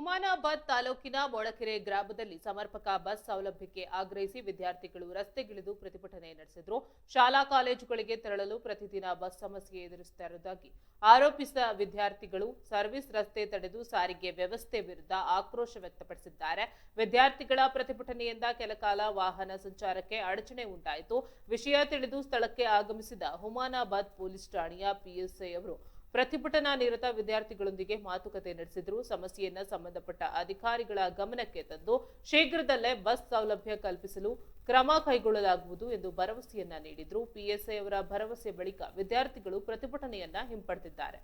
ಹುಮನಾಬಾದ್ ತಾಲೂಕಿನ ಮೊಳಕೆರೆ ಗ್ರಾಮದಲ್ಲಿ ಸಮರ್ಪಕ ಬಸ್ ಸೌಲಭ್ಯಕ್ಕೆ ಆಗ್ರಹಿಸಿ ವಿದ್ಯಾರ್ಥಿಗಳು ರಸ್ತೆಗಿಳಿದು ಪ್ರತಿಭಟನೆ ನಡೆಸಿದರು. ಶಾಲಾ ಕಾಲೇಜುಗಳಿಗೆ ತೆರಳಲು ಪ್ರತಿದಿನ ಬಸ್ ಸಮಸ್ಯೆ ಎದುರಿಸುತ್ತಿರುವುದಾಗಿ ಆರೋಪಿಸಿದ ವಿದ್ಯಾರ್ಥಿಗಳು ಸರ್ವಿಸ್ ರಸ್ತೆ ತಡೆದು ಸಾರಿಗೆ ವ್ಯವಸ್ಥೆ ವಿರುದ್ಧ ಆಕ್ರೋಶ ವ್ಯಕ್ತಪಡಿಸಿದ್ದಾರೆ. ವಿದ್ಯಾರ್ಥಿಗಳ ಪ್ರತಿಭಟನೆಯಿಂದ ಕೆಲಕಾಲ ವಾಹನ ಸಂಚಾರಕ್ಕೆ ಅಡಚಣೆ ಉಂಟಾಯಿತು. ವಿಷಯ ತಿಳಿದು ಸ್ಥಳಕ್ಕೆ ಆಗಮಿಸಿದ ಹುಮನಾಬಾದ್ ಪೊಲೀಸ್ ಠಾಣೆಯ ಪಿಎಸ್ಐ ಅವರು ಪ್ರತಿಭಟನಾ ನಿರತ ವಿದ್ಯಾರ್ಥಿಗಳೊಂದಿಗೆ ಮಾತುಕತೆ ನಡೆಸಿದ್ರು. ಸಮಸ್ಯೆಯನ್ನ ಸಂಬಂಧಪಟ್ಟ ಅಧಿಕಾರಿಗಳ ಗಮನಕ್ಕೆ ತಂದು ಶೀಘ್ರದಲ್ಲೇ ಬಸ್ ಸೌಲಭ್ಯ ಕಲ್ಪಿಸಲು ಕ್ರಮ ಕೈಗೊಳ್ಳಲಾಗುವುದು ಎಂದು ಭರವಸೆಯನ್ನ ನೀಡಿದ್ರು. ಪಿಎಸ್ಐ ಅವರ ಭರವಸೆ ಬಳಿಕ ವಿದ್ಯಾರ್ಥಿಗಳು ಪ್ರತಿಭಟನೆಯನ್ನ ಹಿಂಪಡೆದಿದ್ದಾರೆ.